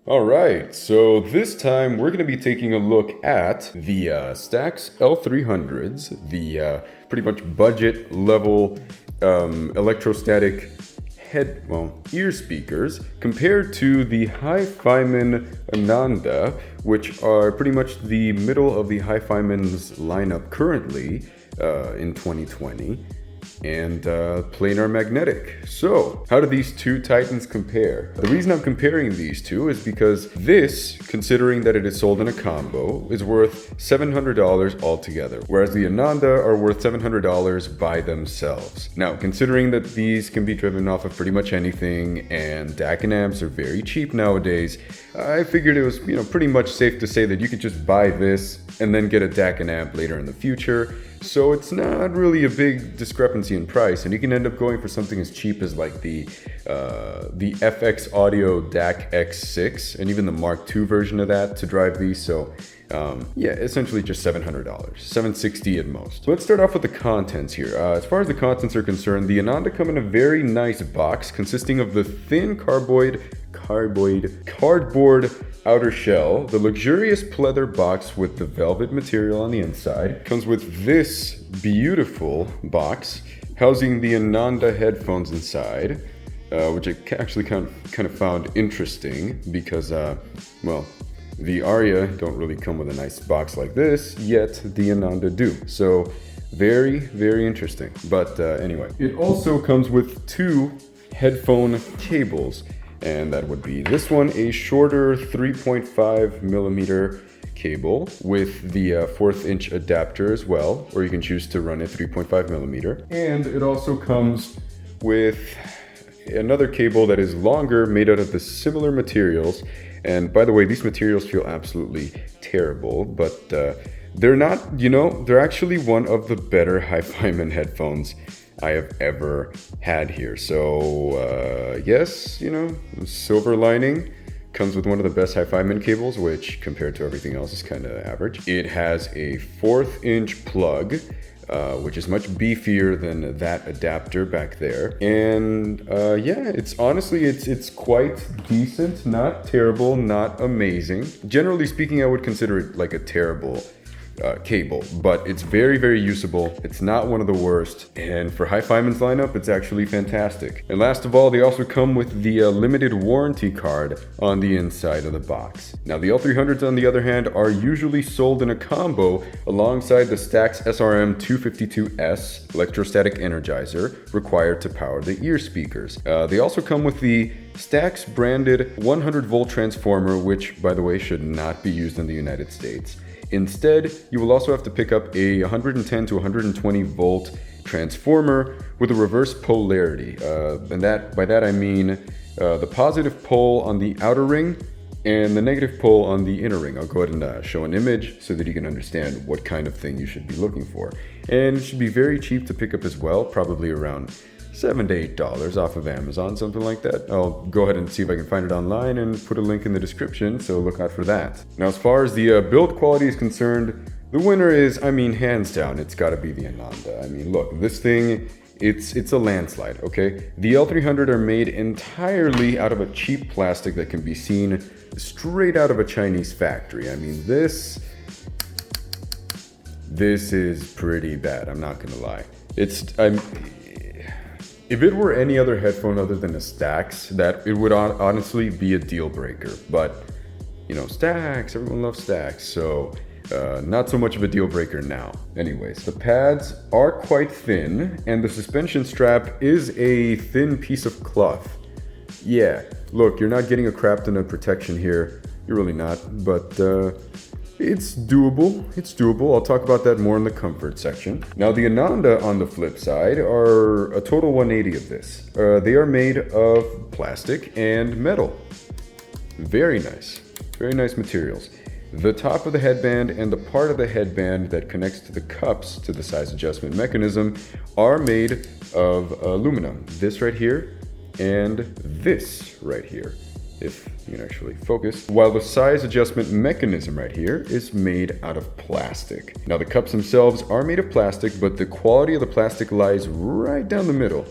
Alright, so this time we're going to be taking a look at the STAX L300s, the pretty much budget level electrostatic ear speakers, compared to the HiFiMAN Ananda, which are pretty much the middle of the HiFiMAN's lineup currently in 2020. And planar magnetic. So, how do these two titans compare? The reason I'm comparing these two is because this, considering that it is sold in a combo, is worth $700 altogether, whereas the Ananda are worth $700 by themselves. Now, considering that these can be driven off of pretty much anything, and DAC and amps are very cheap nowadays, I figured it was, pretty much safe to say that you could just buy this and then get a DAC and amp later in the future. So it's not really a big discrepancy in price, and you can end up going for something as cheap as like the FX Audio DAC X6 and even the Mark II version of that to drive these. So yeah, essentially just $700, $760 at most. So let's start off with the contents here. As far as the contents are concerned, the Ananda come in a very nice box consisting of the thin cardboard outer shell, the luxurious pleather box with the velvet material on the inside. Comes with this beautiful box housing the Ananda headphones inside, which I actually kind of found interesting because, well, the Aria don't really come with a nice box like this, yet the Ananda do. So very, very interesting. But anyway, it also comes with two headphone cables. And that would be this one, a shorter 3.5 millimeter cable with the 1/4 inch adapter as well, or you can choose to run a 3.5 millimeter. And it also comes with another cable that is longer, made out of the similar materials. And by the way, these materials feel absolutely terrible, but they're not, they're actually one of the better HiFiMAN headphones I have ever had here. So yes, silver lining, comes with one of the best HiFiMAN cables, which compared to everything else is kind of average. It has a 1/4 inch plug, which is much beefier than that adapter back there. And yeah, it's honestly, it's quite decent, not terrible, not amazing. Generally speaking, I would consider it like a terrible cable, but it's very, very usable. It's not one of the worst, and for HiFiMAN's lineup, it's actually fantastic. And last of all, they also come with the limited warranty card on the inside of the box. Now, the L300s, on the other hand, are usually sold in a combo alongside the STAX SRM252S electrostatic energizer required to power the ear speakers. They also come with the STAX branded 100 volt transformer, which, by the way, should not be used in the United States. Instead, you will also have to pick up a 110 to 120 volt transformer with a reverse polarity. And by that I mean the positive pole on the outer ring and the negative pole on the inner ring. I'll go ahead and show an image so that you can understand what kind of thing you should be looking for. And it should be very cheap to pick up as well, probably around $7 to $8 off of Amazon, something like that. I'll go ahead and see if I can find it online and put a link in the description, so look out for that. Now, as far as the build quality is concerned, the winner is, hands down, it's gotta be the Ananda. Look, this thing, it's a landslide, okay? The L300 are made entirely out of a cheap plastic that can be seen straight out of a Chinese factory. This is pretty bad, I'm not gonna lie. If it were any other headphone other than a STAX, that it would honestly be a deal breaker. But, STAX, everyone loves STAX, so not so much of a deal breaker now. Anyways, the pads are quite thin, and the suspension strap is a thin piece of cloth. Yeah, look, you're not getting a crap ton of protection here. You're really not, but it's doable. It's doable. I'll talk about that more in the comfort section. Now, the Ananda, on the flip side, are a total 180 of this. They are made of plastic and metal. Very nice materials. The top of the headband and the part of the headband that connects to the cups to the size adjustment mechanism are made of aluminum. This right here and this right here, if you can actually focus, while the size adjustment mechanism right here is made out of plastic. Now, the cups themselves are made of plastic, but the quality of the plastic lies right down the middle.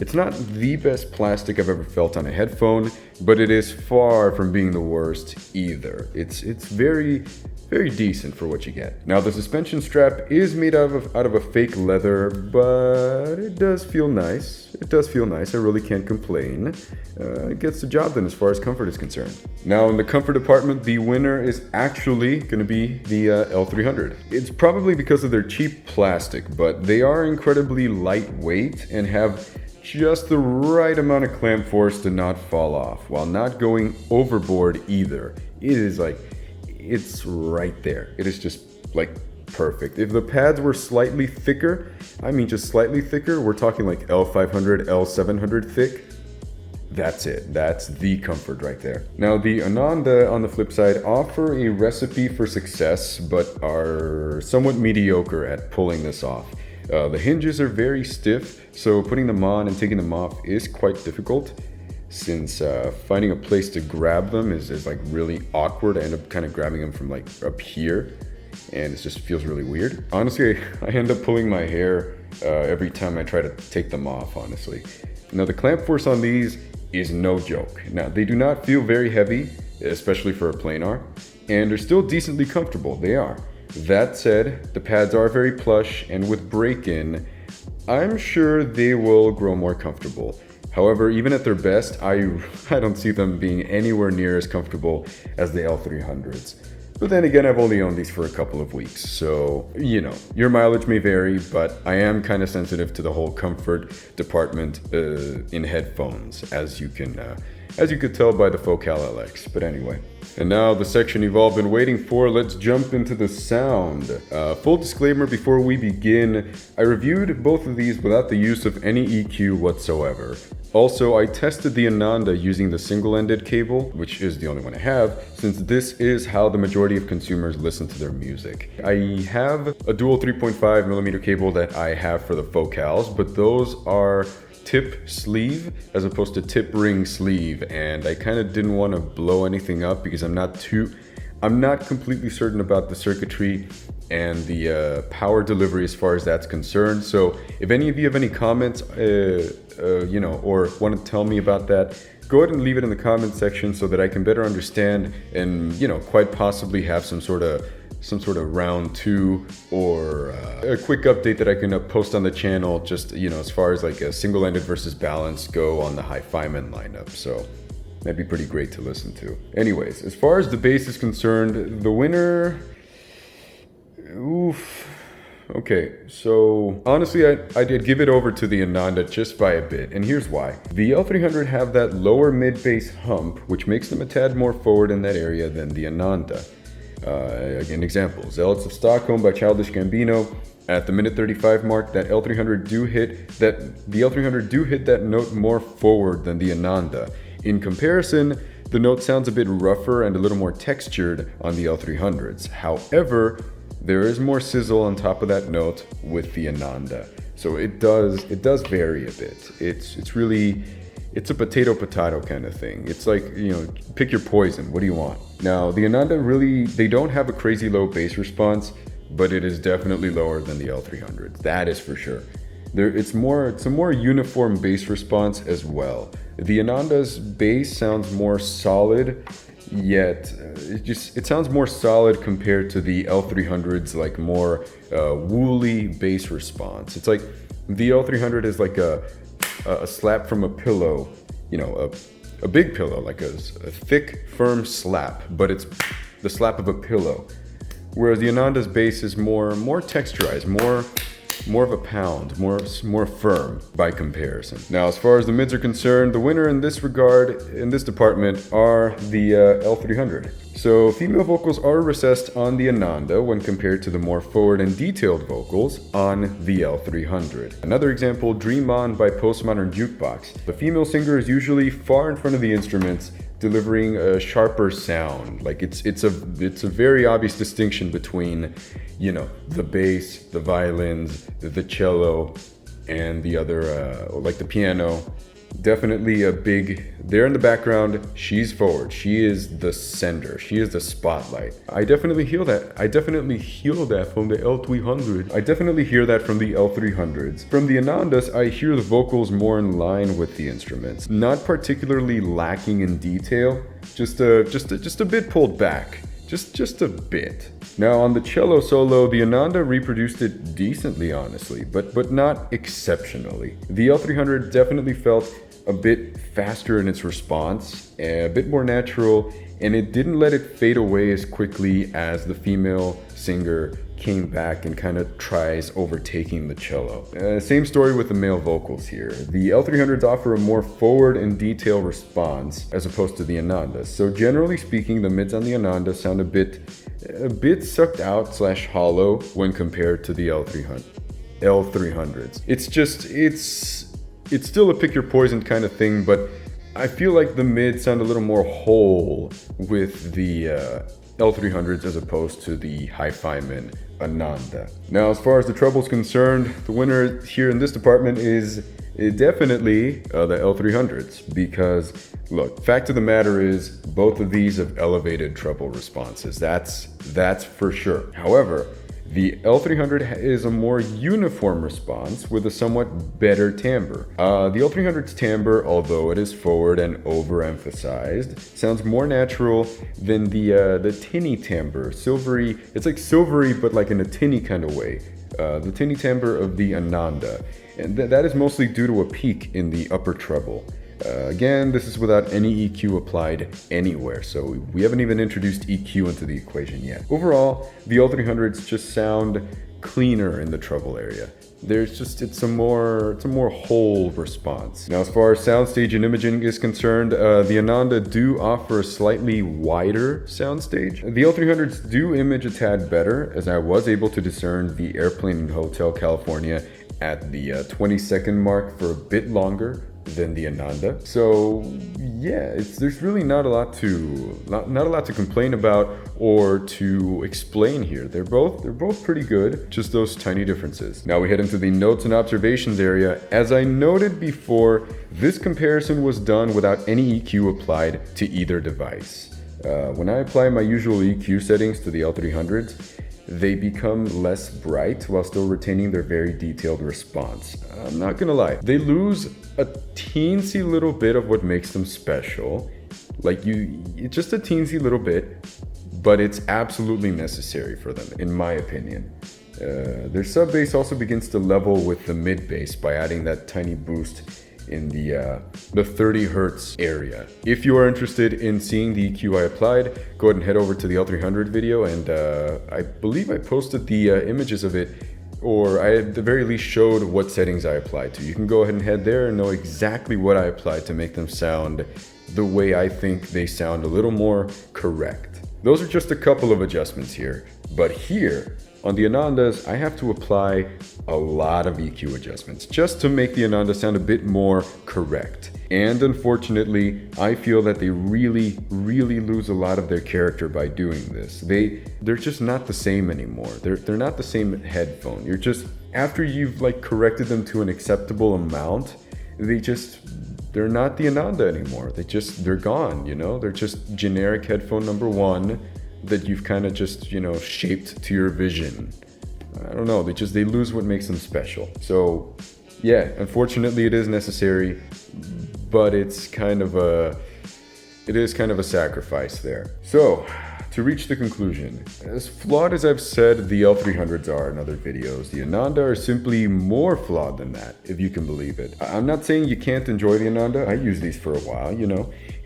It's not the best plastic I've ever felt on a headphone, but it is far from being the worst either. It's very decent for what you get. Now, the suspension strap is made out of a fake leather, but it does feel nice. It does feel nice. I really can't complain. It gets the job done as far as comfort is concerned. Now, in the comfort department, the winner is actually going to be the L300. It's probably because of their cheap plastic, but they are incredibly lightweight and have just the right amount of clamp force to not fall off, while not going overboard either. It is like, it's right there. It is just like perfect. If the pads were slightly thicker, I mean just slightly thicker, we're talking like L500, L700 thick, that's it. That's the comfort right there. Now, the Ananda, on the flip side, offer a recipe for success, but are somewhat mediocre at pulling this off. The hinges are very stiff, so putting them on and taking them off is quite difficult, since finding a place to grab them is like really awkward. I end up kind of grabbing them from like up here, and it just feels really weird. Honestly, I end up pulling my hair every time I try to take them off, honestly. Now, the clamp force on these is no joke. Now, they do not feel very heavy, especially for a planar, and they're still decently comfortable. They are. That said, the pads are very plush, and with break-in, I'm sure they will grow more comfortable. However, even at their best, I don't see them being anywhere near as comfortable as the L300s. But then again, I've only owned these for a couple of weeks, so, you know, your mileage may vary, but I am kind of sensitive to the whole comfort department in headphones, as you could tell by the Focal LX. But anyway. And now the section you've all been waiting for, let's jump into the sound. Full disclaimer before we begin, I reviewed both of these without the use of any EQ whatsoever. Also, I tested the Ananda using the single-ended cable, which is the only one I have, since this is how the majority of consumers listen to their music. I have a dual 3.5mm cable that I have for the Focals, but those are tip sleeve as opposed to tip ring sleeve, and I kind of didn't want to blow anything up because I'm not completely certain about the circuitry and the power delivery as far as that's concerned. So if any of you have any comments, or want to tell me about that, go ahead and leave it in the comment section so that I can better understand and, quite possibly have some sort of round two or a quick update that I can post on the channel, just, as far as like a single-ended versus balanced go on the HiFiMAN lineup. So that'd be pretty great to listen to. Anyways, as far as the bass is concerned, the winner, oof. Okay, so honestly, I did give it over to the Ananda just by a bit, and here's why. The L300 have that lower mid-bass hump, which makes them a tad more forward in that area than the Ananda. Again, examples: Zealots of Stockholm by Childish Gambino. At the minute 35 mark, the L300 do hit that note more forward than the Ananda. In comparison, the note sounds a bit rougher and a little more textured on the L300s. However, there is more sizzle on top of that note with the Ananda. So it does vary a bit. It's a potato kind of thing. It's like, pick your poison. What do you want? Now, the Ananda they don't have a crazy low bass response, but it is definitely lower than the L300. That is for sure. It's a more uniform bass response as well. The Ananda's bass sounds more solid, yet it sounds more solid compared to the L300's like more woolly bass response. It's like the L300 is like a slap from a pillow, a big pillow, like a thick, firm slap, but it's the slap of a pillow. Whereas the Ananda's bass is more texturized, more of a pound, more firm by comparison. Now, as far as the mids are concerned, the winner in this regard, in this department, are the L300. So female vocals are recessed on the Ananda when compared to the more forward and detailed vocals on the L300. Another example, Dream On by Postmodern Jukebox. The female singer is usually far in front of the instruments, delivering a sharper sound. Like it's a very obvious distinction between, the bass, the violins, the cello, and the other, like the piano definitely a big, there in the background, she's forward. She is the sender. She is the spotlight. I definitely hear that. I definitely hear that from the L300. I definitely hear that from the L300s. From the Anandas, I hear the vocals more in line with the instruments. Not particularly lacking in detail, just a bit pulled back. Just a bit. Now on the cello solo, the Ananda reproduced it decently, honestly, but not exceptionally. The L300 definitely felt a bit faster in its response, a bit more natural, and it didn't let it fade away as quickly as the female singer came back and kind of tries overtaking the cello. Same story with the male vocals here. The L300s offer a more forward and detailed response as opposed to the Ananda. So generally speaking, the mids on the Ananda sound a bit sucked out / hollow when compared to the L300s. It's still a pick your poison kind of thing, but I feel like the mids sound a little more whole with the L300s as opposed to the HiFiMAN Ananda. Now, as far as the treble's concerned, the winner here in this department is definitely the L300s, because look, fact of the matter is both of these have elevated treble responses. That's for sure. However, the L300 is a more uniform response with a somewhat better timbre. The L300's timbre, although it is forward and overemphasized, sounds more natural than the tinny timbre. Silvery, it's like silvery but like in a tinny kind of way. The tinny timbre of the Ananda. And that is mostly due to a peak in the upper treble. Again, this is without any EQ applied anywhere, so we haven't even introduced EQ into the equation yet. Overall, the L300s just sound cleaner in the treble area. It's a more whole response. Now, as far as soundstage and imaging is concerned, the Ananda do offer a slightly wider soundstage. The L300s do image a tad better, as I was able to discern the airplane in Hotel California at the 20-second mark for a bit longer than the Ananda. So yeah, there's really not a lot to complain about or to explain here. They're both pretty good, just those tiny differences. Now we head into the notes and observations area. As I noted before, this comparison was done without any EQ applied to either device. When I apply my usual EQ settings to the L300s, they become less bright while still retaining their very detailed response. I'm not gonna lie, they lose a teensy little bit of what makes them special. It's just a teensy little bit, but it's absolutely necessary for them, in my opinion. Their sub bass also begins to level with the mid bass by adding that tiny boost in the 30 hertz area. If you are interested in seeing the EQ I applied, go ahead and head over to the L300 video, and I believe I posted the images of it, or I at the very least showed what settings I applied to. You can go ahead and head there and know exactly what I applied to make them sound the way I think they sound, a little more correct. Those are just a couple of adjustments here, but here on the Anandas, I have to apply a lot of EQ adjustments just to make the Ananda sound a bit more correct. And unfortunately, I feel that they really lose a lot of their character by doing this. They're just not the same anymore. They're not the same headphone. After you've corrected them to an acceptable amount, they're not the Ananda anymore. They're gone, They're just generic headphone number one that you've kind of just, shaped to your vision. I don't know, they lose what makes them special. So yeah, unfortunately it is necessary, but it is kind of a sacrifice there. So to reach the conclusion, as flawed as I've said the L300s are in other videos, the Ananda are simply more flawed than that, if you can believe it. I'm not saying you can't enjoy the Ananda. I used these for a while,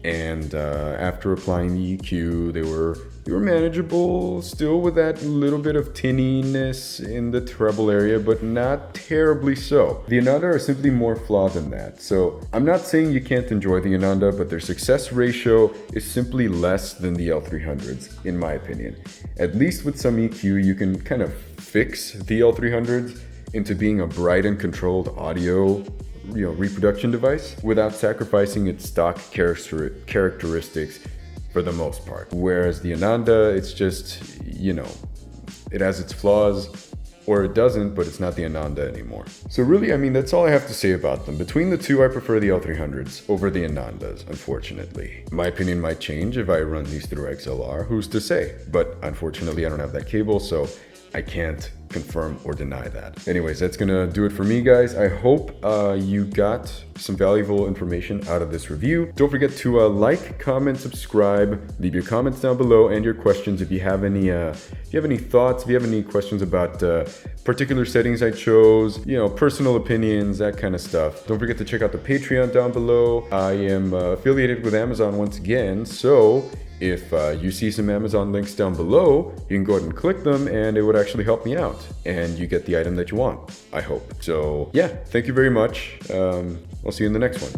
and after applying the EQ, they were manageable, still with that little bit of tinniness in the treble area, but not terribly so. The Ananda are simply more flawed than that. So I'm not saying you can't enjoy the Ananda, but their success ratio is simply less than the L300s, in my opinion. At least with some EQ, you can kind of fix the L300s into being a bright and controlled audio reproduction device without sacrificing its stock characteristics for the most part. Whereas the Ananda, it's just, it has its flaws, or it doesn't, but it's not the Ananda anymore. So really, I mean, that's all I have to say about them. Between the two, I prefer the L300s over the Anandas, unfortunately. My opinion might change if I run these through XLR, who's to say? But unfortunately, I don't have that cable, so I can't confirm or deny that. Anyways, that's gonna do it for me, guys. I hope you got some valuable information out of this review. Don't forget to like, comment, subscribe, leave your comments down below and your questions if you have any thoughts, if you have any questions about particular settings I chose, you know, personal opinions, that kind of stuff. Don't forget to check out the Patreon down below. I am affiliated with Amazon once again, so if you see some Amazon links down below, you can go ahead and click them and it would actually help me out and you get the item that you want, I hope. So yeah, thank you very much. I'll see you in the next one.